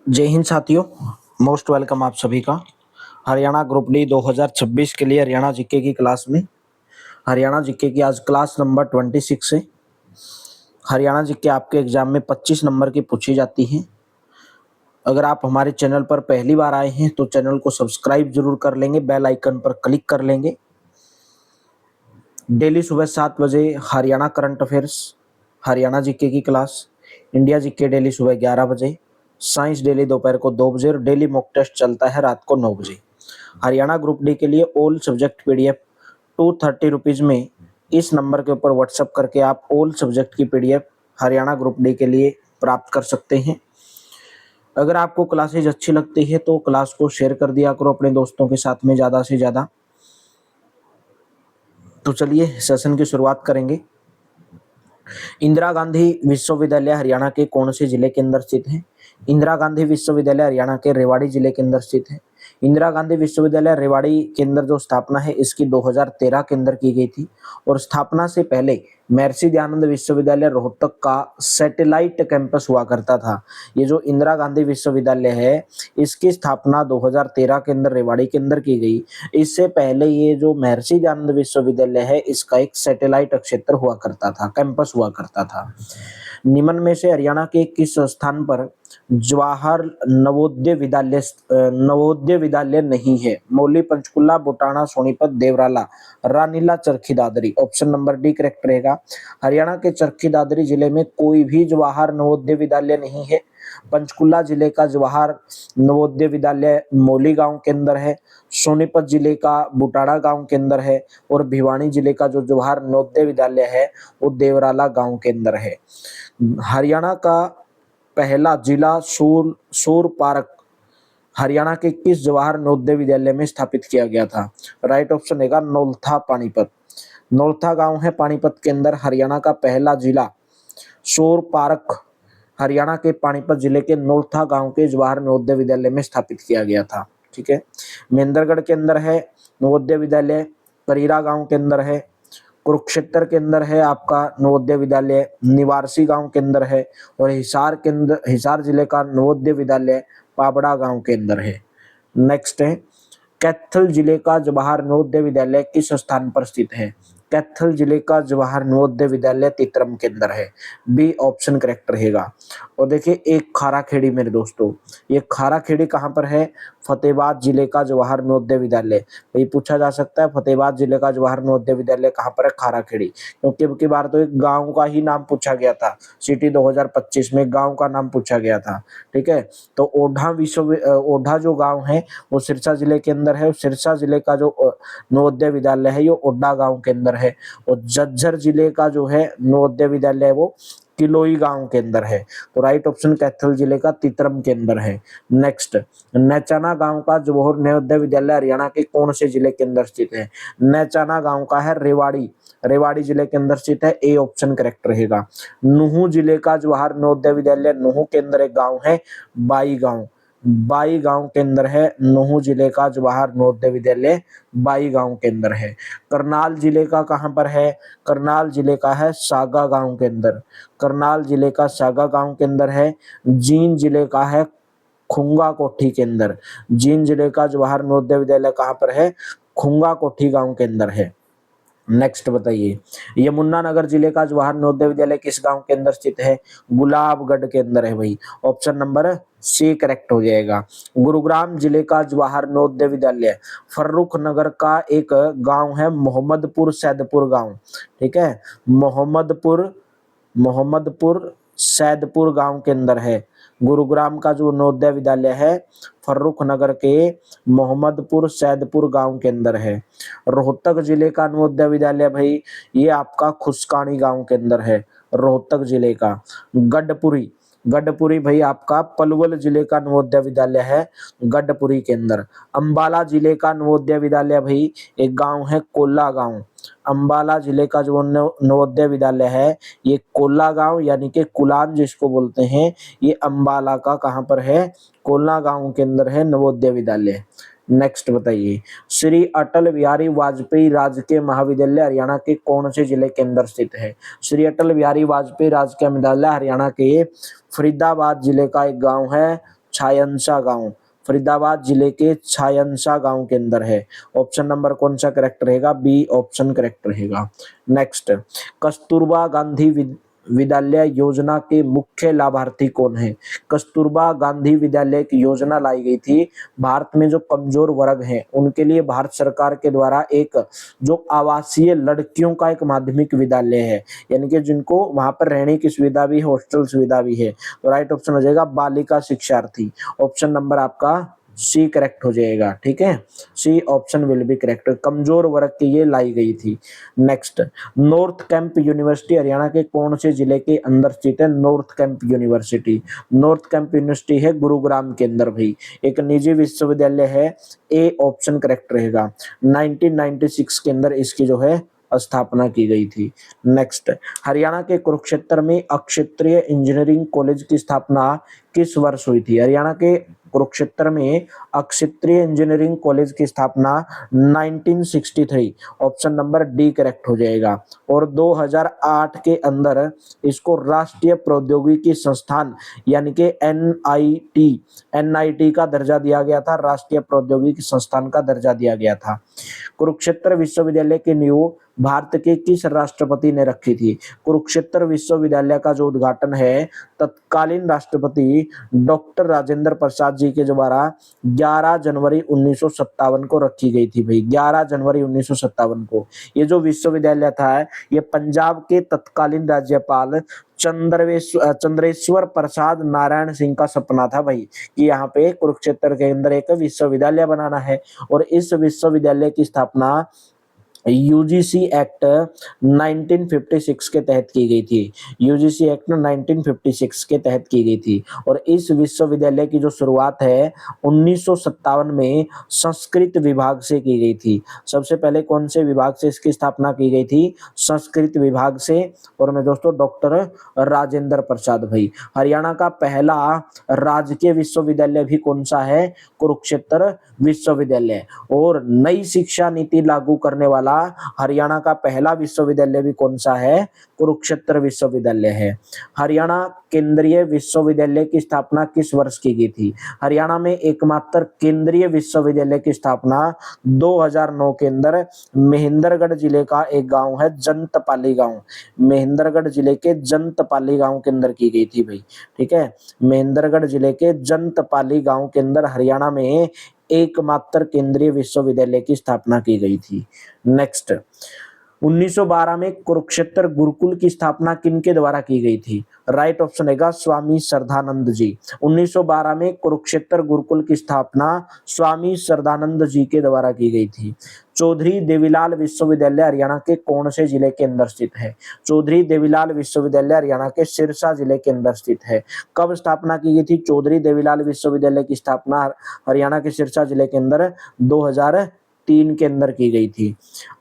जय हिंद साथियों। Most welcome आप सभी का हरियाणा ग्रुप डी 2026 के लिए हरियाणा जीके की क्लास में। हरियाणा जीके की आज क्लास नंबर 26 है। हरियाणा जीके आपके एग्जाम में 25 नंबर की पूछी जाती है। अगर आप हमारे चैनल पर पहली बार आए हैं तो चैनल को सब्सक्राइब जरूर कर लेंगे, बेल आइकन पर क्लिक कर लेंगे। डेली सुबह 7 बजे Haryana current affairs, Haryana GK की क्लास, इंडिया जीके डेली सुबह 11 बजे, साइंस डेली दोपहर को 2 बजे और डेली मॉक टेस्ट चलता है रात को 9 बजे। हरियाणा ग्रुप डी के लिए ऑल सब्जेक्ट पीडीएफ 230 रुपीज में इस नंबर के ऊपर व्हाट्सएप करके आप ऑल सब्जेक्ट की पीडीएफ हरियाणा ग्रुप डी के लिए प्राप्त कर सकते हैं। अगर आपको क्लासेज अच्छी लगती है तो क्लास को शेयर कर दिया करो अपने दोस्तों के साथ में ज़्यादा से ज़्यादा। तो चलिए सेशन की शुरुआत करेंगे। इंदिरा गांधी विश्वविद्यालय हरियाणा के कौन से जिले के अंदर स्थित है? इंदिरा गांधी विश्वविद्यालय हरियाणा के रेवाड़ी जिले के अंदर स्थित है। इंदिरा गांधी विश्वविद्यालय रेवाड़ी के अंदर जो स्थापना है इसकी 2013 के अंदर की गई थी और स्थापना से पहले महर्षि दयानंद विश्वविद्यालय रोहतक का सैटेलाइट कैंपस हुआ करता था। ये जो इंदिरा गांधी विश्वविद्यालय है इसकी स्थापना 2013 के अंदर रेवाड़ी के अंदर की गई। इससे पहले ये जो महर्षि दयानंद विश्वविद्यालय है इसका एक सैटेलाइट क्षेत्र हुआ करता था, कैंपस हुआ करता था। निम्न में से हरियाणा के किस स्थान पर जवाहर नवोदय विद्यालय नहीं है? Mauli, Panchkula, Butana, Sonipat, Devrala, Ranila, Charkhi Dadri. Option number D correct रहेगा। हरियाणा के चरखी दादरी जिले में कोई भी जवाहर नवोदय विद्यालय नहीं है। पंचकुला जिले का जवाहर नवोदय विद्यालय मौली गांव के अंदर है। सोनीपत जिले का बुटाना गांव के अंदर है और भिवानी जिले का जो जवाहर नवोदय विद्यालय है वो देवराला गांव के अंदर है। हरियाणा का पहला जिला सूर पार्क हरियाणा के किस जवाहर नवोदय विद्यालय में स्थापित किया गया था? राइट ऑप्शन रहेगा नौलथा पानीपत। नौलथा गांव है पानीपत के अंदर। हरियाणा का पहला जिला सूर पार्क हरियाणा के पानीपत जिले के नौलथा गांव के जवाहर नवोदय विद्यालय में स्थापित किया गया था। ठीक है। महेंद्रगढ़ के अंदर है नवोदय विद्यालय, करीरा गांव के अंदर है, कुरुक्षेत्र के अंदर है आपका नवोदय विद्यालय, निवारसी गांव के अंदर है और हिसार जिले का नवोदय विद्यालय पाबड़ा गांव के अंदर है। नेक्स्ट है कैथल जिले का जवाहर नवोदय विद्यालय किस स्थान पर स्थित है? कैथल जिले का जवाहर नवोदय विद्यालय तितरम के अंदर है। बी ऑप्शन करेक्ट रहेगा। और देखिए एक खारा खेड़ी मेरे दोस्तों, ये खारा खेड़ी कहाँ पर है? फतेहाबाद जिले का जवाहर नवोदय विद्यालय। भाई पूछा जा सकता है फतेहाबाद जिले का जवाहर नवोदय विद्यालय कहाँ पर है? खारा खेड़ी। क्योंकि अब की बार तो एक गांव का ही नाम पूछा गया था, सिटी 2025 में गांव का नाम पूछा गया था। ठीक है। तो ओढ़ा जो गांव है वो सिरसा जिले के अंदर है। सिरसा जिले का जो नवोदय विद्यालय है ये ओड्डा गांव के अंदर है और झज्जर जिले का जो है नवोदय विद्यालय है वो किलोई गांव के अंदर है। तो राइट ऑप्शन कैथल जिले का तितरम के अंदर है। नेक्स्ट, नैचाना गांव का जवाहर नवोदय विद्यालय हरियाणा के कौन से जिले के अंदर स्थित है? नैचाना गांव का है रेवाड़ी, रेवाड़ी जिले के अंदर स्थित है। ए ऑप्शन करेक्ट रहेगा। नुहू जिले का जवाहर नवोदय विद्यालय नुहू के अंदर एक गांव है बाई गांव, बाई गांव के अंदर है नुहू जिले का जवाहर नवोदय विद्यालय, बाई गांव के अंदर है। करनाल जिले का कहां पर है? करनाल जिले का है सागा गांव के अंदर, करनाल जिले का सागा गांव के अंदर है। जींद जिले का है खुंगा कोठी के अंदर। जींद जिले का जवाहर नवोदय विद्यालय कहां पर है? खुंगा कोठी गांव के अंदर है। नेक्स्ट बताइए, यमुनानगर जिले का जवाहर नवोदय विद्यालय किस गांव के अंदर स्थित है? गुलाबगढ़ के अंदर है भाई। ऑप्शन नंबर सी करेक्ट हो जाएगा। गुरुग्राम जिले का जवाहर नवोदय विद्यालय फर्रुख नगर का एक गांव है मोहम्मदपुर सैदपुर गांव। ठीक है। मोहम्मदपुर सैदपुर गांव के अंदर है। गुरुग्राम का जो नवोदय विद्यालय है फर्रुख नगर के मोहम्मदपुर सैदपुर गांव के अंदर है। रोहतक जिले का नवोदय विद्यालय भाई ये आपका खुसकानी गांव के अंदर है, रोहतक जिले का। गढ़पुरी, गढ़पुरी भाई आपका पलवल जिले का नवोदय विद्यालय है, गढ़पुरी के अंदर। अंबाला जिले का नवोदय विद्यालय भाई एक गांव है कोल्ला गांव। अंबाला जिले का जो नवोदय विद्यालय है ये कोल्ला गांव यानी कि कुलान जिसको बोलते हैं, ये अंबाला का कहां पर है? कोल्ला गांव के अंदर है नवोदय विद्यालय। नेक्स्ट बताइए, श्री अटल बिहारी वाजपेयी राजकीय महाविद्यालय हरियाणा के कौन से जिले के अंदर स्थित है? श्री अटल बिहारी वाजपेयी राजकीय महाविद्यालय हरियाणा के फरीदाबाद जिले का एक गांव है छायनसा गांव, फरीदाबाद जिले के छायनसा गांव के अंदर है। ऑप्शन नंबर कौन सा करेक्ट रहेगा? बी ऑप्शन करेक्ट रहेगा। नेक्स्ट, कस्तूरबा गांधी विद्यालय योजना के मुख्य लाभार्थी कौन है? कस्तूरबा गांधी विद्यालय की योजना लाई गई थी भारत में जो कमजोर वर्ग हैं उनके लिए, भारत सरकार के द्वारा एक जो आवासीय लड़कियों का एक माध्यमिक विद्यालय है, यानी कि जिनको वहां पर रहने की सुविधा भी, हॉस्टल सुविधा भी है। तो राइट ऑप्शन हो जाएगा बालिका शिक्षार्थी। ऑप्शन नंबर आपका सी करेक्ट हो जाएगा। ठीक है, C option will be correct. कमजोर वर्ग के ये लाई गई थी। Next, North Camp University Haryana के कौन से जिले के अंदर स्थित है? North Camp University, North Camp University है गुरुग्राम के अंदर भाई, एक निजी विश्वविद्यालय है। ए ऑप्शन करेक्ट रहेगा। 1996 के अंदर इसकी जो है स्थापना की गई थी। नेक्स्ट, हरियाणा के कुरुक्षेत्र में अक्षत्रिय इंजीनियरिंग कॉलेज की स्थापना किस वर्ष हुई थी? हरियाणा के कुरुक्षेत्र में अक्षत्रिय इंजीनियरिंग कॉलेज की स्थापना 1963, ऑप्शन नंबर डी करेक्ट हो जाएगा। और 2008 के अंदर इसको राष्ट्रीय प्रौद्योगिकी संस्थान यानी कि एनआईटी का दर्जा दिया गया था, राष्ट्रीय प्रौद्योगिकी संस्थान का दर्जा दिया गया था। कुरुक्षेत्र विश्वविद्यालय की नींव भारत के किस राष्ट्रपति ने रखी थी? कुरुक्षेत्र विश्वविद्यालय का जो उद्घाटन है तत्कालीन राष्ट्रपति डॉक्टर राजेंद्र प्रसाद जी के द्वारा 11 जनवरी 1957 को रखी गई थी भाई, 11 जनवरी 1957 को। ये जो विश्वविद्यालय था ये पंजाब के तत्कालीन राज्यपाल चंद्रेश्वर प्रसाद नारायण सिंह का सपना था भाई कि यहाँ पे कुरुक्षेत्र के अंदर एक विश्वविद्यालय बनाना है। और इस विश्वविद्यालय की स्थापना यूजीसी एक्ट 1956 के तहत की गई थी। यूजीसी एक्ट 1956 के तहत की गई थी। और इस विश्वविद्यालय की जो शुरुआत है 1957 में संस्कृत विभाग से की गई थी। सबसे पहले कौन से विभाग से इसकी स्थापना की गई थी? संस्कृत विभाग से। और मैं दोस्तों डॉक्टर राजेंद्र प्रसाद भाई। हरियाणा का पहला राजकीय विश्वविद्यालय भी कौन सा है? कुरुक्षेत्र विश्वविद्यालय। और नई शिक्षा नीति लागू करने वाला हरियाणा का पहला विश्वविद्यालय भी कौन सा है? कुरुक्षेत्र विश्वविद्यालय है। हरियाणा केंद्रीय विश्वविद्यालय की स्थापना किस वर्ष की गई थी? हरियाणा में एकमात्र केंद्रीय विश्वविद्यालय की स्थापना 2009 के अंदर महेंद्रगढ़ जिले का एक गांव है जंतपाली गांव, महेंद्रगढ़ जिले के जंतपाली गांव के अंदर की गई थी भाई। ठीक है, महेंद्रगढ़ जिले के जंतपाली गांव के अंदर हरियाणा में एकमात्र केंद्रीय विश्वविद्यालय की स्थापना की गई थी। नेक्स्ट, 1912 में कुरुक्षेत्र गुरुकुल की स्थापना किनके द्वारा की गई थी? राइट ऑप्शन है स्वामी श्रद्धानंद जी। 1912 में कुरुक्षेत्र गुरुकुल की स्थापना स्वामी श्रद्धानंद जी के द्वारा की गई थी। चौधरी देवीलाल विश्वविद्यालय हरियाणा के कौन से जिले के अंदर स्थित है? चौधरी देवीलाल विश्वविद्यालय हरियाणा के सिरसा जिले के अंदर स्थित है। कब स्थापना की गई थी चौधरी देवीलाल विश्वविद्यालय की स्थापना हरियाणा के सिरसा जिले के अंदर? 2003 के अंदर की गई थी।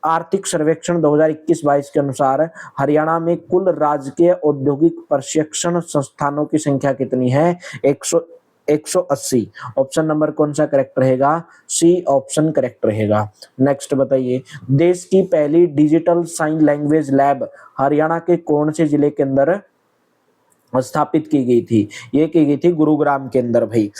आर्थिक सर्वेक्षण 2021-22 के अनुसार हरियाणा में कुल राजकीय औद्योगिक प्रशिक्षण संस्थानों की संख्या कितनी है? 180। ऑप्शन नंबर कौन सा करेक्ट रहेगा? सी ऑप्शन करेक्ट रहेगा। नेक्स्ट बताइए, देश की पहली digital sign language lab Haryana के कौन से जिले के अंदर स्थापित की गई थी? ये की गई थी गुरुग्राम के अंदर भाई।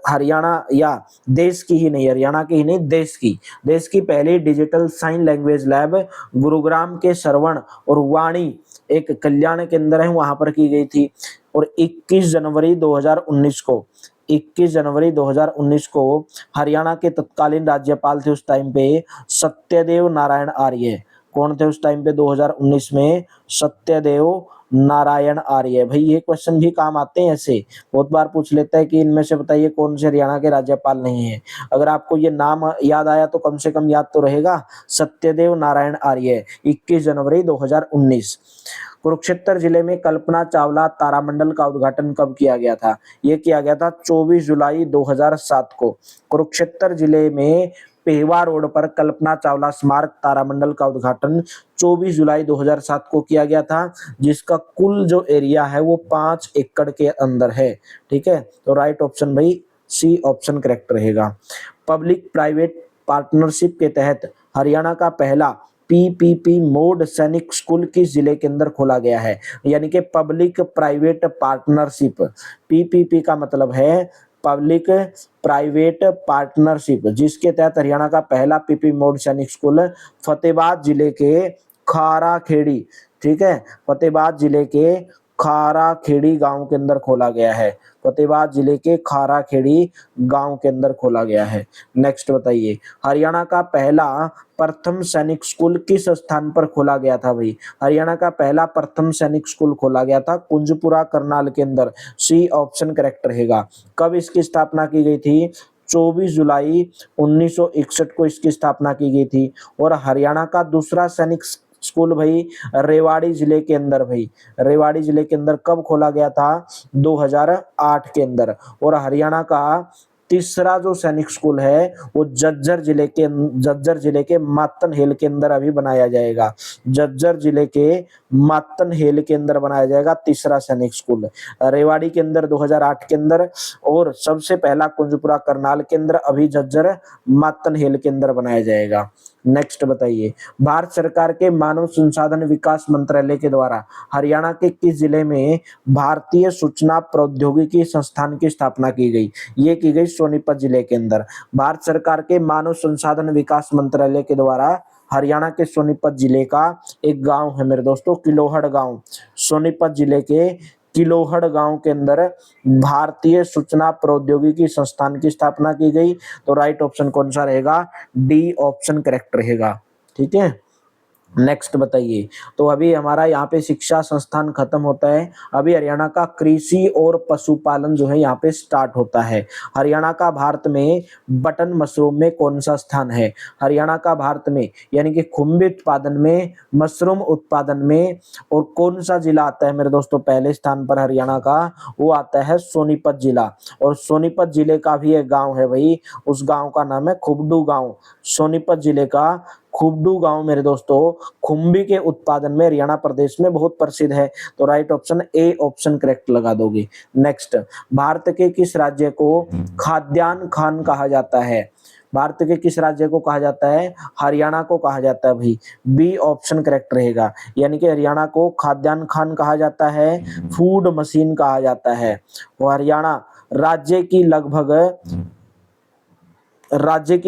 हरियाणा या देश की ही नहीं, हरियाणा की ही नहीं, देश की पहली digital sign language lab Gurugram के श्रवण और वाणी एक कल्याण के अंदर है, वहां पर की गई थी। और 21 जनवरी 2019 को हरियाणा के तत्कालीन राज्यपाल थे उस टाइम पे सत्यदेव नारायण आर्य। कौन थे उस टाइम पे 2019 में? सत्यदेव नारायण आर्य। भाई ये क्वेश्चन भी काम आते हैं, ऐसे बहुत बार पूछ लेता है कि इनमें से बताइए कौन से हरियाणा के राज्यपाल नहीं है। अगर आपको ये नाम याद आया तो कम से कम याद तो रहेगा, सत्यदेव नारायण आर्य, 21 जनवरी 2019। कुरुक्षेत्र जिले में कल्पना चावला तारामंडल का उद्घाटन कब किया गया था? ये किया गया था 24 जुलाई 2007 को। कुरुक्षेत्र जिले में पेहवा रोड पर कल्पना चावला स्मारक तारामंडल का उद्घाटन 24 जुलाई 2007 को किया गया था, जिसका कुल जो एरिया है वो 5 एकड़ के अंदर है। ठीक है, तो राइट ऑप्शन भाई सी ऑप्शन करेक्ट रहेगा। पब्लिक प्राइवेट पार्टनरशिप के तहत हरियाणा का पहला पीपीपी मोड सैनिक स्कूल किस जिले के अंदर खोला गया है? यानी कि पब्लिक प्राइवेट पार्टनरशिप, पीपीपी का मतलब है पब्लिक प्राइवेट पार्टनरशिप, जिसके तहत हरियाणा का पहला पीपी मोड सैनिक स्कूल फतेहाबाद जिले के खाराखेड़ी, ठीक है, फतेहाबाद जिले के खाराखेड़ी गांव के अंदर खोला गया है। फतेहाबाद जिले के खाराखेड़ी गांव के अंदर खोला गया है। नेक्स्ट बताइए, हरियाणा का पहला प्रथम सैनिक स्कूल किस स्थान पर खोला गया था भाई? हरियाणा का पहला प्रथम सैनिक स्कूल खोला गया था कुंजपुरा करनाल के अंदर। सी ऑप्शन करेक्ट रहेगा। कब इसकी स्थापना की गई थी? 24 जुलाई 1961 को इसकी स्थापना की गई थी। और हरियाणा का दूसरा सैनिक स्कूल भाई रेवाड़ी जिले के अंदर, भाई रेवाड़ी जिले के अंदर कब खोला गया था? 2008 के अंदर। और हरियाणा का तीसरा जो सैनिक स्कूल है वो जज्जर जिले के मातन हेल के अंदर अभी बनाया जाएगा। जज्जर जिले के मातन हेल के अंदर बनाया जाएगा तीसरा सैनिक स्कूल, रेवाड़ी के अंदर 2008 के अंदर, और सबसे पहला कुंजपुरा करनाल के अंदर, अभी जज्जर मातन हेल के अंदर बनाया जाएगा। नेक्स्ट बताइए, भारत सरकार के मानव संसाधन विकास मंत्रालय के द्वारा हरियाणा के किस जिले में भारतीय सूचना प्रौद्योगिकी संस्थान की स्थापना की गई? ये की गई सोनीपत जिले के अंदर। भारत सरकार के मानव संसाधन विकास मंत्रालय के द्वारा हरियाणा के सोनीपत जिले का एक गांव है मेरे दोस्तों, किलोहड़ गांव, सोनीपत जिले के किलोहड़ गांव के अंदर भारतीय सूचना प्रौद्योगिकी संस्थान की स्थापना की गई। तो राइट ऑप्शन कौन सा रहेगा? डी ऑप्शन करेक्ट रहेगा। ठीक है, नेक्स्ट बताइए। तो अभी हमारा यहाँ पे शिक्षा संस्थान खत्म होता है, अभी हरियाणा का कृषि और पशुपालन जो है यहाँ पे स्टार्ट होता है। हरियाणा का भारत में बटन मशरूम में कौन सा स्थान है? हरियाणा का भारत में यानी कि खुम्बी उत्पादन में, मशरूम उत्पादन में, और कौन सा जिला आता है मेरे दोस्तों पहले स्थान पर हरियाणा का? वो आता है सोनीपत जिला। और सोनीपत जिले का भी एक गाँव है भाई, उस गाँव का नाम है खुबडू गाँव। सोनीपत जिले का खुबडू गांव मेरे दोस्तों खुम्बी के उत्पादन में हरियाणा प्रदेश में बहुत प्रसिद्ध है। तो right option A option correct लगा दोगे। नेक्स्ट, भारत के किस राज्य को खाद्यान्न खान कहा जाता है? भारत के किस राज्य को कहा जाता है? हरियाणा को कहा जाता है भाई। बी ऑप्शन करेक्ट रहेगा, यानी कि हरियाणा को खाद्यान्न खान कहा जाता है, फूड मशीन कहा जाता है। और हरियाणा राज्य की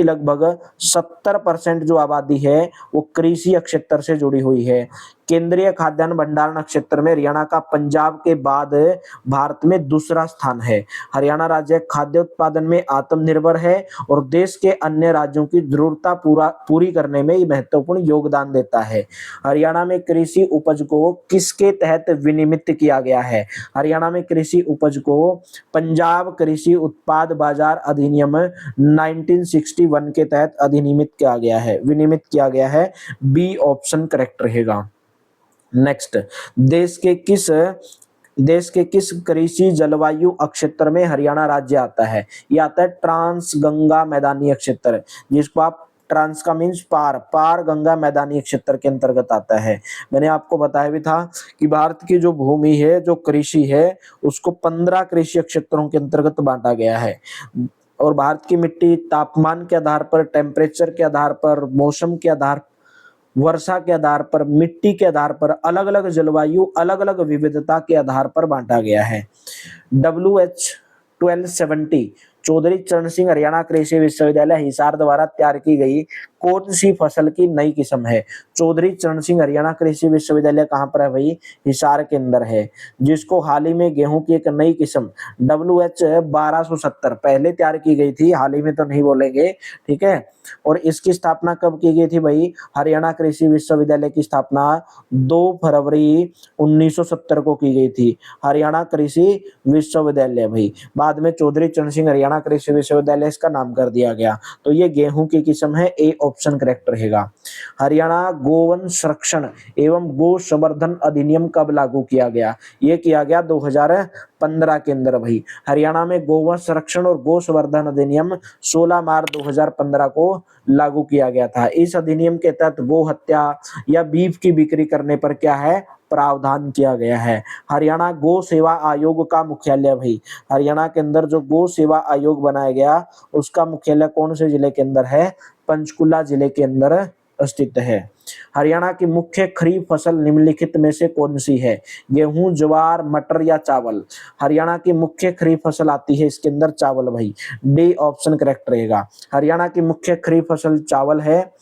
लगभग 70% जो आबादी है वो कृषि क्षेत्र से जुड़ी हुई है। केंद्रीय खाद्यान्न भंडारण क्षेत्र में हरियाणा का पंजाब के बाद भारत में दूसरा स्थान है। हरियाणा राज्य खाद्य उत्पादन में आत्मनिर्भर है और देश के अन्य राज्यों की जरूरता पूरी करने में महत्वपूर्ण योगदान देता है। हरियाणा में कृषि उपज को किसके तहत विनियमित किया गया है? हरियाणा में कृषि उपज को पंजाब कृषि उत्पाद बाजार अधिनियम 1961 के तहत अधिनियमित किया गया है, विनियमित किया गया है। बी ऑप्शन करेक्ट रहेगा। नेक्स्ट, देश के किस कृषि जलवायु क्षेत्र में हरियाणा राज्य आता है? ये आता है ट्रांस गंगा मैदानी क्षेत्र, जिसको आप ट्रांस का मीन्स पार गंगा मैदानी क्षेत्र के अंतर्गत आता है। मैंने आपको बताया भी था कि भारत की जो भूमि है, जो कृषि है, उसको 15 कृषि क्षेत्रों के अंतर्गत बांटा गया है। और भारत की मिट्टी तापमान के आधार पर, टेम्परेचर के आधार पर, मौसम के आधार, वर्षा के आधार पर, मिट्टी के आधार पर, अलग अलग जलवायु, अलग अलग विविधता के आधार पर बांटा गया है। WH-1270 चौधरी चरण सिंह हरियाणा कृषि विश्वविद्यालय हिसार द्वारा तैयार की गई कौन सी फसल की नई किस्म है? चौधरी चरण सिंह हरियाणा कृषि विश्वविद्यालय कहाँ पर है भाई? हिसार के अंदर है। जिसको हाल ही में गेहूं की एक नई किस्म WH-1270 पहले तैयार की गई थी, हाल ही में तो नहीं बोलेंगे, ठीक है। और इसकी स्थापना कब की गई थी भाई? हरियाणा कृषि विश्वविद्यालय की स्थापना 2 फरवरी 1970 को की गई थी, हरियाणा कृषि विश्वविद्यालय भाई। बाद में चौधरी चरण सिंह हरियाणा कृषि विश्वविद्यालय इसका नाम कर दिया गया। तो ये गेहूं की किस्म है, ए ऑप्शन करेक्ट रहेगा। हरियाणा गोवंश संरक्षण एवं गो संवर्धन अधिनियम कब लागू किया गया? ये किया गया 2015 के अंदर भाई। हरियाणा में गोवंश संरक्षण और गो संवर्धन अधिनियम 16 मार्च 2015 को लागू किया गया था। इस अधिनियम के तहत गो हत्या या बीफ की बिक्री करने पर क्या है? प्रावधान किया गया है। हरियाणा गो सेवा आयोग का मुख्यालय भाई, हरियाणा के अंदर जो गो सेवा आयोग बनाया गया उसका मुख्यालय कौन से जिले के अंदर है? पंचकुला जिले के अंदर स्थित है। हरियाणा की मुख्य खरीफ फसल निम्नलिखित में से कौन सी है? गेहूं, ज्वार, मटर या चावल? हरियाणा की मुख्य खरीफ फसल आती है इसके अंदर चावल भाई। डी ऑप्शन करेक्ट रहेगा। हरियाणा की मुख्य खरीफ फसल चावल है,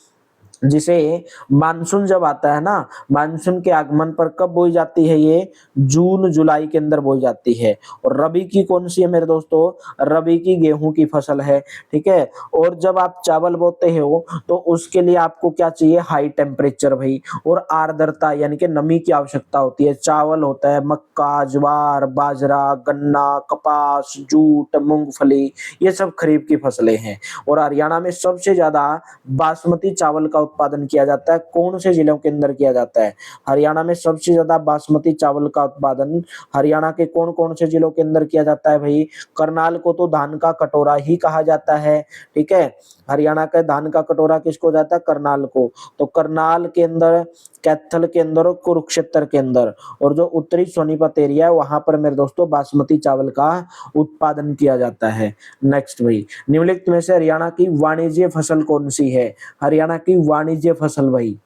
जिसे मानसून जब आता है ना, मानसून के आगमन पर कब बोई जाती है? ये जून जुलाई के अंदर बोई जाती है। और रबी की कौन सी है मेरे दोस्तों? रबी की गेहूं की फसल है, ठीक है। और जब आप चावल बोते हो तो उसके लिए आपको क्या चाहिए? हाई टेम्परेचर भाई, और आर्द्रता यानी कि नमी की आवश्यकता होती है। चावल होता है मक्का, ज्वार, बाजरा, गन्ना, कपास, जूट, मूंगफली, ये सब खरीफ की फसलें हैं। और हरियाणा में सबसे ज्यादा बासमती चावल का उत्पादन किया जाता है। कौन से जिलों के अंदर किया जाता है? हरियाणा में सबसे ज्यादा बासमती चावल का उत्पादन हरियाणा के कौन कौन से जिलों के अंदर किया जाता है भाई? करनाल को तो धान का कटोरा ही कहा जाता है, ठीक है। हरियाणा का धान का कटोरा किसको जाता है? करनाल को। तो करनाल के अंदर, कैथल के अंदर और कुरुक्षेत्र के अंदर, और जो उत्तरी सोनीपत एरिया है वहां पर मेरे दोस्तों बासमती चावल का उत्पादन किया जाता है। नेक्स्ट भाई, निम्नलिखित में से हरियाणा की वाणिज्य फसल कौन सी है? हरियाणा की वाणिज्य फसल भाई,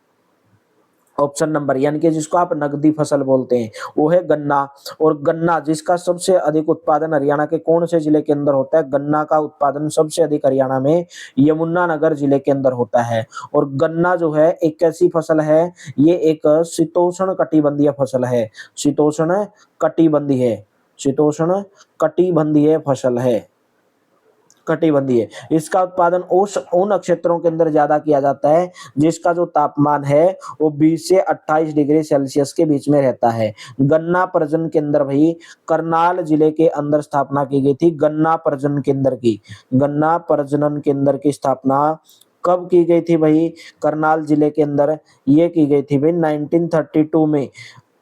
ऑप्शन नंबर, यानी कि जिसको आप नकदी फसल बोलते हैं, वो है गन्ना। और गन्ना जिसका सबसे अधिक उत्पादन हरियाणा के कौन से जिले के अंदर होता है? गन्ना का उत्पादन सबसे अधिक हरियाणा में यमुनानगर जिले के अंदर होता है। और गन्ना जो है एक ऐसी फसल है, ये एक शीतोष्ण कटिबंधीय फसल है। शीतोष्ण कटिबंधीय, शीतोष्ण कटिबंधीय फसल है, कटिबंधीय। इसका उत्पादन उन क्षेत्रों के अंदर ज्यादा किया जाता है जिसका जो तापमान है वो 20 से 28 डिग्री सेल्सियस के बीच में रहता है। गन्ना प्रजनन केंद्र भाई करनाल जिले के अंदर स्थापना की गई थी। गन्ना प्रजनन केंद्र की, गन्ना प्रजनन केंद्र की स्थापना कब की गई थी भाई? करनाल जिले के अंदर ये की गई थी भाई 1932 में,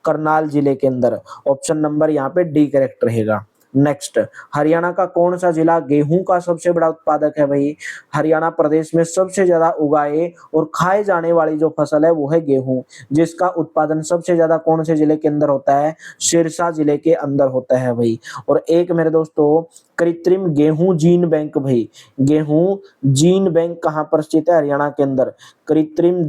करनाल जिले के अंदर। ऑप्शन नंबर यहाँ पे डी करेक्ट रहेगा। नेक्स्ट, हरियाणा का कौन सा जिला गेहूं का सबसे बड़ा उत्पादक है भाई? हरियाणा प्रदेश में सबसे ज्यादा उगाए और खाए जाने वाली जो फसल है वो है गेहूं, जिसका उत्पादन सबसे ज्यादा कौन से जिले के अंदर होता है? सिरसा जिले के अंदर होता है भाई। और एक मेरे दोस्तों कृत्रिम गेहूं जीन बैंक भाई, गेहूं जीन बैंक कहाँ पर स्थित है? हरियाणा के अंदर। कृत्रिम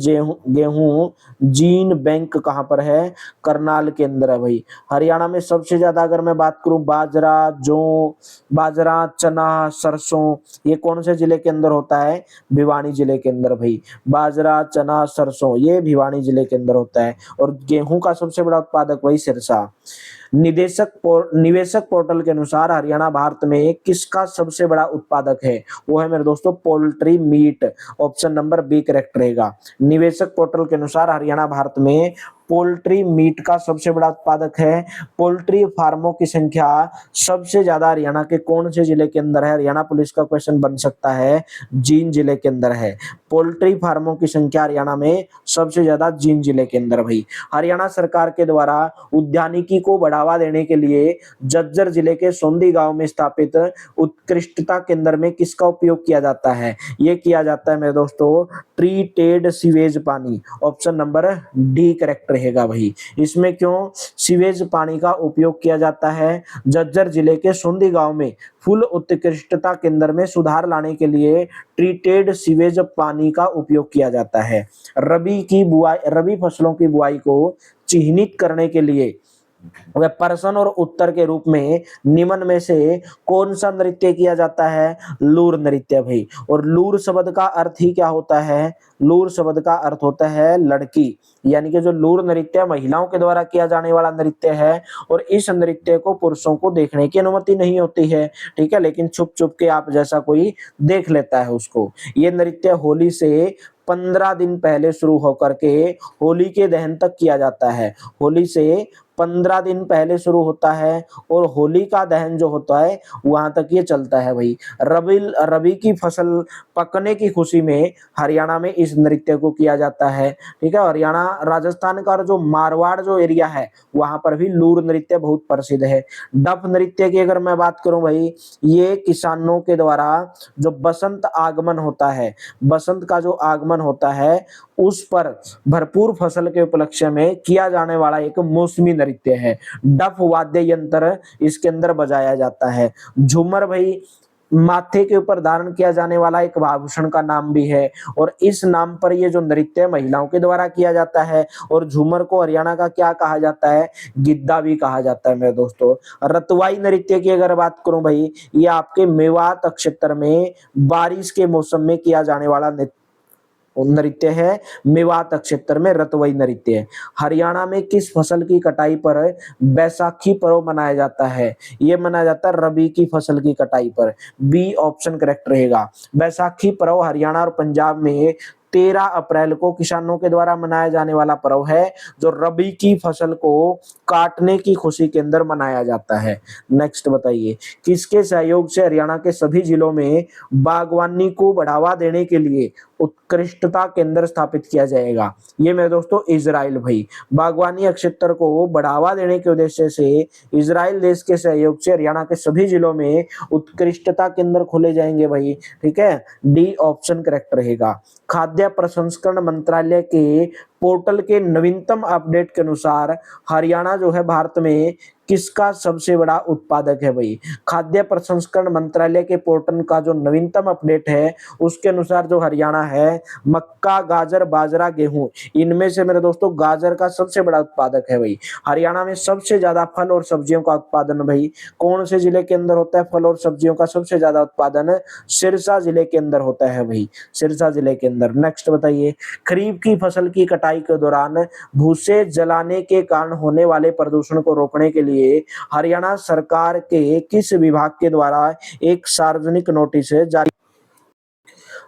गेहूं जीन बैंक कहाँ पर है? करनाल के अंदर है भाई। हरियाणा में सबसे ज्यादा अगर मैं बात करूं बाजरा, जौ, बाजरा, चना, सरसों, ये कौन से जिले के अंदर होता है? भिवानी जिले के अंदर भाई। बाजरा, चना, सरसों ये भिवानी जिले के अंदर होता है। और गेहूं का सबसे बड़ा उत्पादक वही सिरसा। निवेशक पोर्टल के अनुसार हरियाणा भारत में किसका सबसे बड़ा उत्पादक है? वो है मेरे दोस्तों poultry meat. Option number B correct रहेगा। निवेशक पोर्टल के अनुसार हरियाणा भारत में पोल्ट्री मीट का सबसे बड़ा उत्पादक है। पोल्ट्री फार्मों की संख्या सबसे ज्यादा हरियाणा के कौन से जिले के अंदर है? हरियाणा पुलिस का क्वेश्चन बन सकता है, जींद जिले के अंदर है। पोल्ट्री फार्मों की संख्या हरियाणा में सबसे ज्यादा जींद जिले के अंदर भाई। हरियाणा सरकार के द्वारा उद्यानिकी को बढ़ावा देने के लिए झज्जर जिले के सोंदी गांव में स्थापित उत्कृष्टता केंद्र में किसका उपयोग किया जाता है? ये किया जाता है मेरे दोस्तों ट्रीटेड सीवेज पानी। ऑप्शन नंबर डी करेक्ट रहेगा भाई। इसमें क्यों सीवेज पानी का उपयोग किया जाता है? झज्जर जिले के सोंदी गांव में फूल उत्कृष्टता केंद्र में सुधार लाने के लिए ट्रीटेड सीवेज पानी का उपयोग किया जाता है। रबी फसलों की बुआई को चिन्हित करने के लिए वह प्रश्न और उत्तर के रूप में निम्न में से कौन सा नृत्य किया जाता है? लूर नृत्य भाई। और लूर शब्द का अर्थ ही क्या होता है? लूर शब्द का अर्थ होता है लड़की, यानी कि जो लूर नृत्य महिलाओं के द्वारा किया जाने वाला नृत्य है। और इस नृत्य को पुरुषों को देखने की अनुमति नहीं होती है, ठीक है, लेकिन छुप छुप के आप जैसा कोई देख लेता है उसको। ये नृत्य होली से 15 दिन पहले शुरू होकर के होली के दहन तक किया जाता है। होली से 15 दिन पहले शुरू होता है और होली का दहन जो होता है वहां तक ये चलता है भाई। रबी की फसल पकने की खुशी में हरियाणा में इस नृत्य को किया जाता है, ठीक है। हरियाणा, राजस्थान का जो मारवाड़ जो एरिया है वहां पर भी लूर नृत्य बहुत प्रसिद्ध है। डफ नृत्य की अगर मैं बात करूं भाई, ये किसानों के द्वारा जो बसंत आगमन होता है, बसंत का जो आगमन होता है उस पर भरपूर फसल के उपलक्ष्य में किया जाने वाला एक मौसमी नृत्य है। डफ वाद्य यंत्र इसके अंदर बजाया जाता है। झूमर भाई माथे के ऊपर धारण किया जाने वाला एक आभूषण का नाम भी है, और इस नाम पर ये जो नृत्य महिलाओं के द्वारा किया जाता है। और झूमर को हरियाणा का क्या कहा जाता है? गिद्दा भी कहा जाता है मेरे दोस्तों। रतवाई नृत्य की अगर बात करूं भाई, ये आपके मेवात क्षेत्र में बारिश के मौसम में किया जाने वाला नृत्य है। मेवात क्षेत्र में रतवई नृत्य है। हरियाणा में किस फसल की कटाई पर बैसाखी पर्व मनाया जाता है? ये मनाया जाता है रबी की फसल की कटाई पर। बी ऑप्शन करेक्ट रहेगा। बैसाखी पर्व हरियाणा और पंजाब में 13 अप्रैल को किसानों के द्वारा मनाया जाने वाला पर्व है, जो रबी की फसल को काटने की खुशी के अंदर मनाया जाता है। नेक्स्ट बताइए, किसके सहयोग से हरियाणा के सभी जिलों में बागवानी को बढ़ावा देने के लिए उत्कृष्टता केंद्र स्थापित किया जाएगा? ये मेरे दोस्तों इजराइल भाई। बागवानी क्षेत्र को बढ़ावा देने के उद्देश्य से इजराइल देश के सहयोग से हरियाणा के सभी जिलों में उत्कृष्टता केंद्र खोले जाएंगे भाई। ठीक है, डी ऑप्शन करेक्ट रहेगा। खाद्य प्रसंस्करण मंत्रालय के पोर्टल के नवीनतम अपडेट के अनुसार हरियाणा जो है भारत में किसका सबसे बड़ा उत्पादक है भाई? खाद्य प्रसंस्करण मंत्रालय के पोर्टल का जो नवीनतम अपडेट है उसके अनुसार जो हरियाणा है मक्का, गाजर, बाजरा, गेहूं, इनमें से मेरे दोस्तों गाजर का सबसे बड़ा उत्पादक है भाई। हरियाणा में सबसे ज्यादा फल और सब्जियों का उत्पादन भाई कौन से जिले के अंदर होता है? फल और सब्जियों का सबसे ज्यादा उत्पादन सिरसा जिले के अंदर होता है भाई, सिरसा जिले के अंदर। नेक्स्ट बताइए, खरीफ की फसल की कटाई के दौरान भूसे जलाने के कारण होने वाले प्रदूषण को रोकने के लिए हरियाणा सरकार के किस विभाग के द्वारा एक सार्वजनिक नोटिस जारी?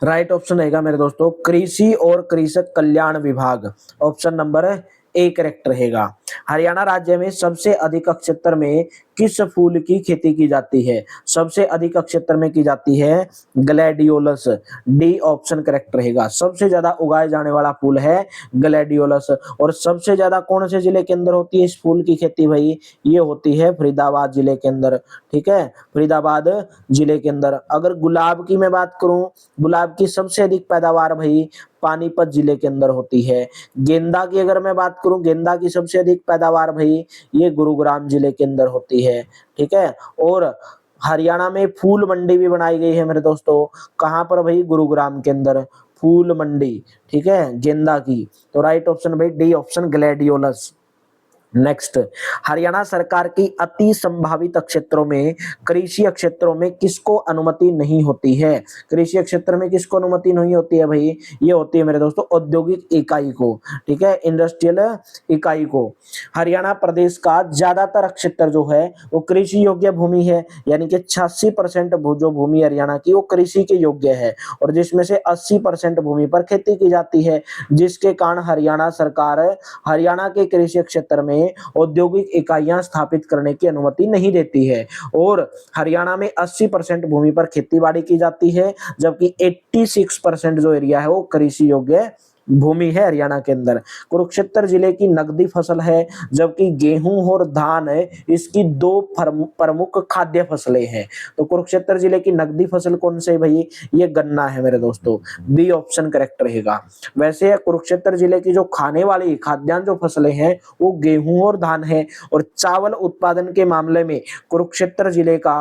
राइट ऑप्शन रहेगा मेरे दोस्तों कृषि और कृषक कल्याण विभाग। ऑप्शन नंबर ए करेक्ट रहेगा। हरियाणा राज्य में सबसे अधिक क्षेत्र में किस फूल की खेती की जाती है? सबसे अधिक क्षेत्र में की जाती है ग्लैडियोलस। डी ऑप्शन करेक्ट रहेगा। सबसे ज्यादा उगाए जाने वाला फूल है ग्लैडियोलस। और सबसे ज्यादा कौन से जिले के अंदर होती है इस फूल की खेती भाई? ये होती है फरीदाबाद जिले के अंदर। ठीक है, फरीदाबाद जिले के अंदर। अगर गुलाब की मैं बात करूं, गुलाब की सबसे अधिक पैदावार भाई पानीपत जिले के अंदर होती है। गेंदा की अगर मैं बात करूं, गेंदा की सबसे अधिक पैदावार भाई ये गुरुग्राम जिले के अंदर होती है। ठीक है, और हरियाणा में फूल मंडी भी बनाई गई है मेरे दोस्तों। कहां पर भाई? गुरुग्राम के अंदर फूल मंडी। ठीक है, गेंदा की। तो राइट ऑप्शन भाई D option gladiolus. Next, Haryana सरकार की अति संभावित क्षेत्रों में कृषि क्षेत्रों में किसको अनुमति नहीं होती है? कृषि क्षेत्र में किसको अनुमति नहीं होती है भाई? ये होती है मेरे दोस्तों औद्योगिक इकाई को। ठीक है, इंडस्ट्रियल इकाई को। हरियाणा प्रदेश का ज्यादातर क्षेत्र जो है वो कृषि योग्य भूमि है, यानी कि 86% जो भूमि हरियाणा की वो कृषि के योग्य है, और जिसमें से 80% भूमि पर खेती की जाती है, जिसके कारण हरियाणा सरकार हरियाणा के कृषि क्षेत्र में औद्योगिक इकाइयां स्थापित करने की अनुमति नहीं देती है। और हरियाणा में 80% भूमि पर खेतीबाड़ी की जाती है, जबकि 86% जो एरिया है वो कृषि योग्य भूमि है हरियाणा के अंदर। कुरुक्षेत्र जिले की नकदी फसल है, जबकि गेहूं और धान है इसकी दो प्रमुख खाद्य फसलें हैं। तो कुरुक्षेत्र जिले की नकदी फसल कौन से भाई? ये गन्ना है मेरे दोस्तों। बी ऑप्शन करेक्ट रहेगा। वैसे कुरुक्षेत्र जिले की जो खाने वाली खाद्यान्न जो फसलें हैं वो गेहूं और धान है। और चावल उत्पादन के मामले में कुरुक्षेत्र जिले का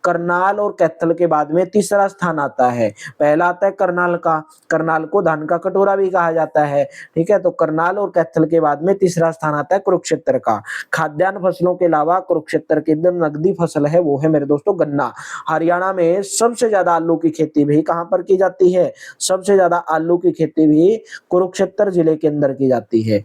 करनाल और कैथल के बाद में तीसरा स्थान आता है। पहला आता है करनाल का, करनाल को धान का कटोरा भी कहा जाता है। ठीक है, तो करनाल और कैथल के बाद में तीसरा स्थान आता है कुरुक्षेत्र का। खाद्यान्न फसलों के अलावा कुरुक्षेत्र की जो नकदी फसल है वो है मेरे दोस्तों गन्ना। हरियाणा में सबसे ज्यादा आलू की खेती भी कहां पर की जाती है? सबसे ज्यादा आलू की खेती भी कुरुक्षेत्र जिले के अंदर की जाती है।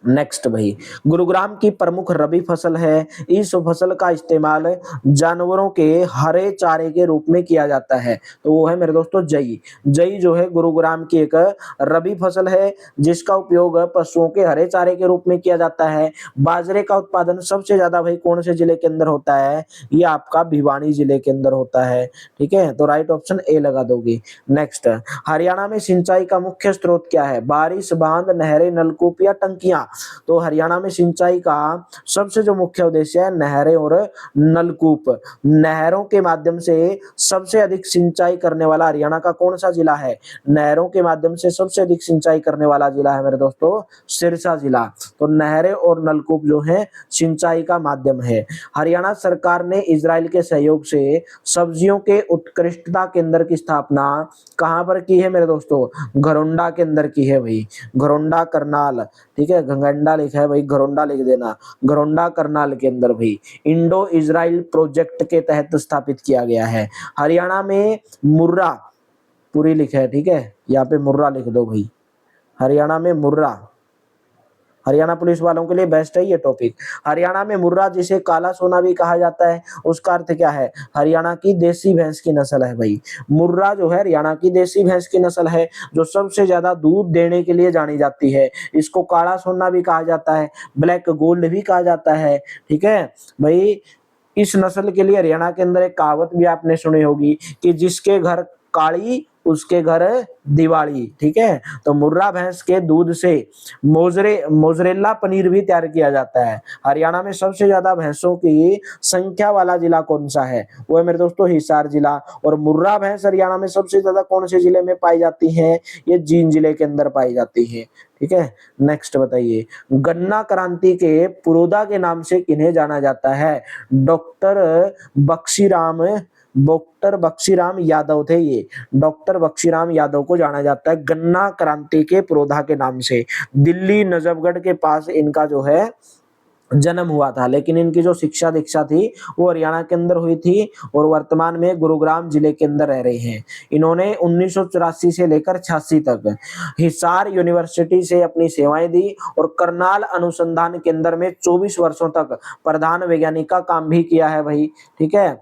नेक्स्ट भाई, गुरुग्राम की प्रमुख रबी फसल है। इस फसल का इस्तेमाल जानवरों के हरे चारे के रूप में किया जाता है, तो वो है मेरे दोस्तों जई। जई जो है गुरुग्राम की एक रबी फसल है, जिसका उपयोग पशुओं के हरे चारे के रूप में किया जाता है। बाजरे का उत्पादन सबसे ज्यादा भाई कौन से जिले के अंदर होता है? ये आपका भिवानी जिले के अंदर होता है। ठीक है, तो राइट ऑप्शन ए लगा दोगे। नेक्स्ट, हरियाणा में सिंचाई का मुख्य स्रोत क्या है? बारिश, बांध, नहरें, नलकूप या टंकियां? तो हरियाणा में सिंचाई का सबसे जो मुख्य उद्देश्य है नहरें और नलकूप। नहरों के माध्यम से सबसे अधिक सिंचाई करने वाला हरियाणा का कौन सा जिला है? नहरों के माध्यम से सबसे अधिक सिंचाई करने वाला जिला है मेरे दोस्तों सिरसा जिला। तो नहरें और नलकूप जो है सिंचाई का माध्यम है। हरियाणा सरकार ने इजराइल के सहयोग से सब्जियों के उत्कृष्टता केंद्र की स्थापना कहां पर की है मेरे दोस्तों? घरोंडा के अंदर की है भाई, घरोंडा करनाल, ठीक है, घंगंडा लिखा है भाई, घरोंडा लिख देना, घरोंडा करनाल के अंदर भाई इंडो इजराइल प्रोजेक्ट के तहत स्थापित किया गया है। हरियाणा में मुर्रा पूरी लिखा है, ठीक है, यहाँ पे मुर्रा लिख दो भाई, हरियाणा में मुर्रा, हरियाणा पुलिस वालों के लिए बेस्ट है ये टॉपिक। हरियाणा में मुर्रा जिसे काला सोना भी कहा जाता है, उसका अर्थ क्या है? हरियाणा की देसी भैंस की नस्ल है भाई। मुर्रा जो है हरियाणा की देसी भैंस की नस्ल है जो सबसे ज्यादा दूध देने के लिए जानी जाती है। इसको काला सोना भी कहा जाता है, ब्लैक गोल्ड भी कहा जाता है, ठीक है भाई। इस नस्ल के लिए हरियाणा के अंदर एक कहावत भी आपने सुनी होगी कि जिसके घर काली उसके घर दिवाली, ठीक है। तो मुर्रा भैंस के दूध से मोजरेला पनीर भी तैयार किया जाता है। हरियाणा में सबसे ज्यादा भैंसों की संख्या वाला जिला कौन सा है? वो है मेरे दोस्तों हिसार जिला। और मुर्रा भैंस हरियाणा में सबसे ज्यादा कौन से जिले में पाई जाती है? ये जींद जिले के अंदर पाई जाती है, ठीक है। नेक्स्ट बताइए, गन्ना क्रांति के पुरोधा के नाम से किन्हें जाना जाता है? डॉक्टर बख्शीराम यादव थे ये, डॉक्टर बख्शीराम यादव को जाना जाता है गन्ना क्रांति के पुरोधा के नाम से। दिल्ली नजफगढ़ के पास इनका जो है जन्म हुआ था, लेकिन इनकी जो शिक्षा दीक्षा थी वो हरियाणा के अंदर हुई थी और वर्तमान में गुरुग्राम जिले के अंदर रह रहे हैं। इन्होंने 1984 से लेकर 86 तक हिसार यूनिवर्सिटी से अपनी सेवाएं दी और करनाल अनुसंधान केंद्र में 24 वर्षों तक प्रधान वैज्ञानिक का काम भी किया है भाई, ठीक है।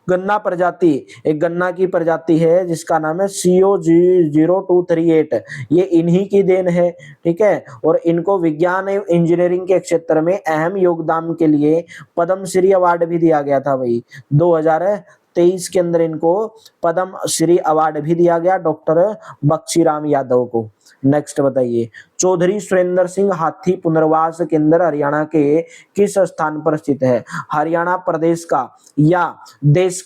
गन्ना प्रजाति, एक गन्ना की प्रजाति है जिसका नाम है CO0238, ये इन्हीं की देन है, ठीक है। और इनको विज्ञान एवं इंजीनियरिंग के क्षेत्र में अहम योगदान के लिए पद्म श्री अवार्ड भी दिया गया था भाई। 2023 के अंदर इनको पद्म श्री अवार्ड भी दिया गया डॉक्टर बख्शीराम यादव को। नेक्स्ट बताइए, चौधरी सुरेंद्र सिंह हाथी पुनर्वास केंद्र हरियाणा के किस स्थान पर स्थित है? हरियाणा प्रदेश का या देश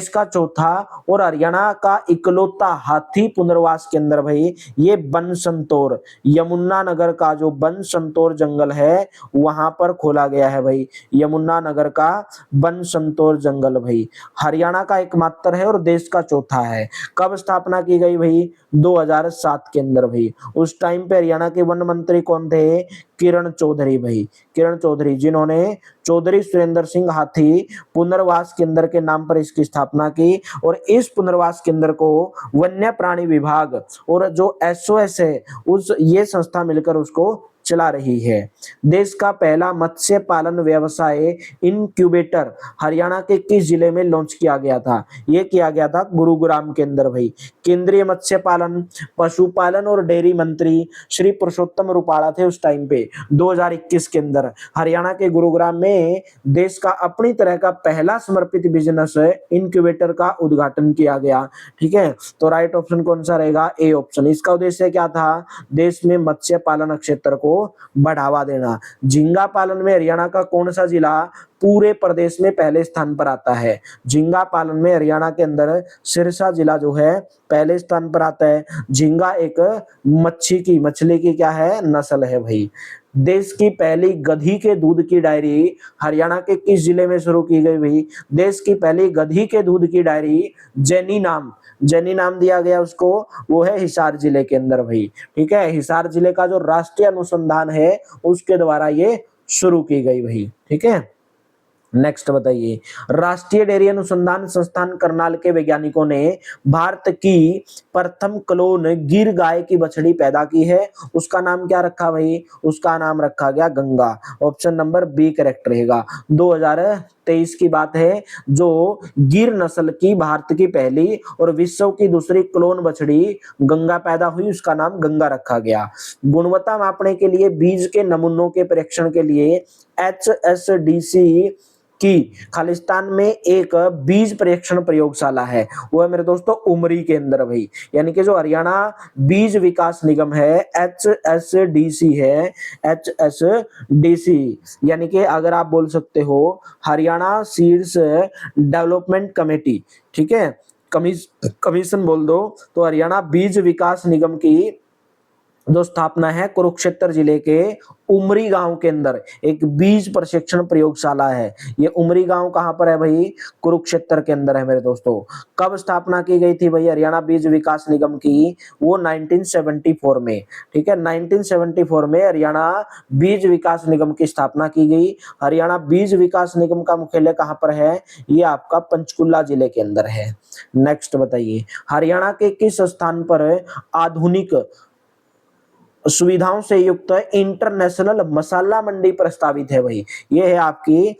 का चौथा और हरियाणा का इकलौता हाथी पुनर्वास केंद्र भाई ये बन संतोर, यमुनानगर का जो बन संतोर जंगल है वहां पर खोला गया है भाई। यमुनानगर का बन संतोर जंगल भाई हरियाणा का एकमात्र है और देश का चौथा है। कब स्थापना की गई भाई? 2007 के अंदर भाई। उस टाइम पे हरियाणा के वन मंत्री कौन थे? किरण चौधरी भाई, किरण चौधरी, जिन्होंने चौधरी सुरेंद्र सिंह हाथी पुनर्वास केंद्र के नाम पर इसकी स्थापना की। और इस पुनर्वास केंद्र को वन्य प्राणी विभाग और जो SOS है उस ये संस्था मिलकर उसको चला रही है। देश का पहला मत्स्य पालन व्यवसाय इनक्यूबेटर हरियाणा के किस जिले में लॉन्च किया गया था? ये किया गया था गुरुग्राम के अंदर भाई। केंद्रीय मत्स्य पालन, पशुपालन और डेयरी मंत्री श्री पुरुषोत्तम रूपाला थे उस टाइम पे 2021 के अंदर। हरियाणा के गुरुग्राम में देश का अपनी तरह का पहला समर्पित बिजनेस इनक्यूबेटर का उद्घाटन किया गया, ठीक है। तो राइट ऑप्शन कौन सा रहेगा? A option. इसका उद्देश्य क्या था? देश में मत्स्य पालन क्षेत्र को बढ़ावा देना। झींगा पालन में हरियाणा का कौन सा जिला पूरे प्रदेश में पहले स्थान पर आता है? झींगा पालन में हरियाणा के अंदर सिरसा जिला जो है पहले स्थान पर आता है। झींगा एक मछली की क्या है? नस्ल है भाई। देश की पहली गधी के दूध की डायरी हरियाणा के किस जिले में शुरू की गई भाई? देश की पहली गधी के दूध की डायरी जेनी नाम दिया गया उसको, वो है हिसार जिले के अंदर भाई, ठीक है। हिसार जिले का जो राष्ट्रीय अनुसंधान है उसके द्वारा ये शुरू की गई भाई, ठीक है। नेक्स्ट बताइए, राष्ट्रीय डेयरी अनुसंधान संस्थान करनाल के वैज्ञानिकों ने भारत की प्रथम क्लोन गिर गाय की बछड़ी पैदा की है, उसका नाम क्या रखा भाई? उसका नाम रखा गया Ganga. Option number B correct रहेगा। 2023 की बात है, जो गिर नस्ल की भारत की पहली और विश्व की दूसरी क्लोन बछड़ी गंगा पैदा हुई, उसका नाम गंगा रखा गया। गुणवत्ता मापने के लिए बीज के नमूनों के परीक्षण के लिए HSDC कि खालिस्तान में एक बीज परीक्षण प्रयोगशाला है, वो है मेरे दोस्तों उमरी के अंदर भाई। यानी कि जो हरियाणा बीज विकास निगम है, HSDC है, HSDC, यानी कि अगर आप बोल सकते हो हरियाणा सीड्स डेवलपमेंट कमेटी, ठीक है, कमीशन बोल दो, तो हरियाणा बीज विकास निगम की जो स्थापना है कुरुक्षेत्र जिले के उमरी गांव के अंदर एक बीज प्रशिक्षण प्रयोगशाला है। ये उमरी गांव कहां पर है भाई? कुरुक्षेत्र के अंदर है मेरे दोस्तों। कब स्थापना की गई थी भाई हरियाणा बीज विकास निगम की? वो 1974 में, ठीक है, 1974 में हरियाणा बीज विकास निगम की स्थापना की गई। हरियाणा बीज विकास निगम का मुख्यालय कहां पर है? ये आपका पंचकुला जिले के अंदर है। नेक्स्ट बताइए, हरियाणा के किस स्थान पर आधुनिक सुविधाओं से युक्त इंटरनेशनल मसाला मंडी प्रस्तावित है भाई? ये है आपकी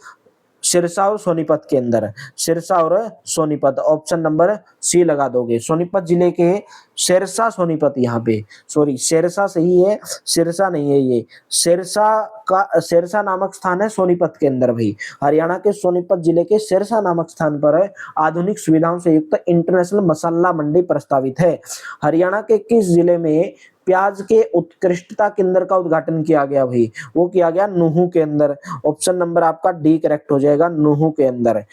सिरसा और सोनीपत के अंदर, सिरसा और सोनीपत, ऑप्शन नंबर सी लगा दोगे। सोनीपत जिले के सिरसा सोनीपत, यहाँ पे सॉरी सिरसा सही है, सिरसा नहीं है, ये सिरसा का सिरसा नामक स्थान है सोनीपत के अंदर भाई। हरियाणा के सोनीपत जिले के सिरसा नामक स्थान पर आधुनिक सुविधाओं से युक्त इंटरनेशनल मसाला मंडी प्रस्तावित है। हरियाणा के किस जिले में प्याज के उत्कृष्टता केंद्र का उद्घाटन किया गया भाई? वो किया गया नूहू के अंदर। ऑप्शन नंबर आपका डी करेक्ट हो जाएगा, नूहू के अंदर।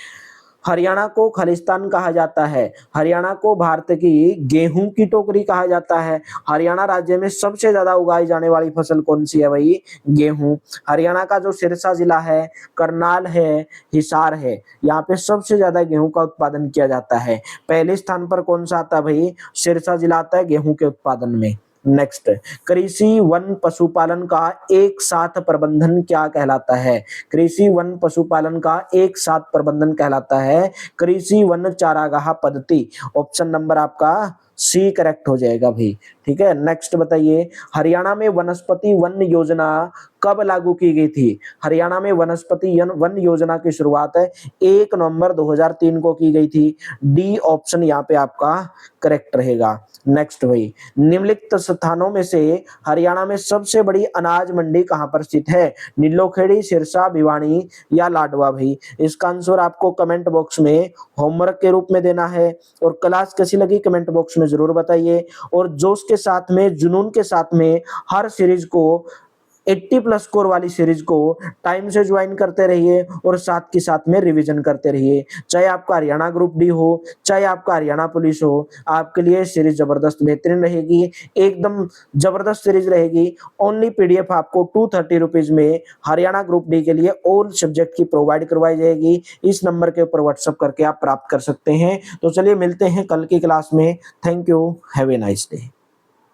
हरियाणा को खालिस्तान कहा जाता है, हरियाणा को भारत की गेहूं की टोकरी कहा जाता है। हरियाणा राज्य में सबसे ज्यादा उगाई जाने वाली फसल कौन सी है भाई? गेहूं। हरियाणा का जो सिरसा जिला है, करनाल है, हिसार है, यहाँ पे सबसे ज्यादा गेहूं का उत्पादन किया जाता है। पहले स्थान पर कौन सा आता है भाई? सिरसा जिला आता है गेहूं के उत्पादन में। नेक्स्ट, कृषि वन पशुपालन का एक साथ प्रबंधन क्या कहलाता है? कृषि वन पशुपालन का एक साथ प्रबंधन कहलाता है कृषि वन चारागाह पद्धति। ऑप्शन नंबर आपका सी करेक्ट हो जाएगा भाई, ठीक है। नेक्स्ट बताइए, हरियाणा में वनस्पति वन योजना कब लागू की गई थी? हरियाणा में वनस्पति वन योजना की शुरुआत 1 नवंबर 2003 को की गई थी। डी ऑप्शन यहाँ पे आपका करेक्ट रहेगा। नेक्स्ट भाई, निम्नलिखित स्थानों में से हरियाणा में सबसे बड़ी अनाज मंडी कहां पर स्थित है? नीलोखेड़ी, सिरसा, भिवानी या लाडवा भाई? इसका आंसर आपको कमेंट बॉक्स में होमवर्क के रूप में देना है। और क्लास कैसी लगी कमेंट बॉक्स में जरूर बताइए। और जोश के साथ में, जुनून के साथ में हर सीरीज को 80+ स्कोर वाली सीरीज को टाइम से ज्वाइन करते रहिए और साथ के साथ में रिवीजन करते रहिए। चाहे आपका हरियाणा ग्रुप डी हो, चाहे आपका हरियाणा पुलिस हो, आपके लिए सीरीज जबरदस्त बेहतरीन रहेगी, एकदम जबरदस्त सीरीज रहेगी। ओनली PDF आपको 230 रुपीज में हरियाणा ग्रुप डी के लिए ऑल सब्जेक्ट की प्रोवाइड करवाई जाएगी। इस नंबर के ऊपर व्हाट्सएप करके आप प्राप्त कर सकते हैं। तो चलिए मिलते हैं कल की क्लास में। Thank you, have a nice day.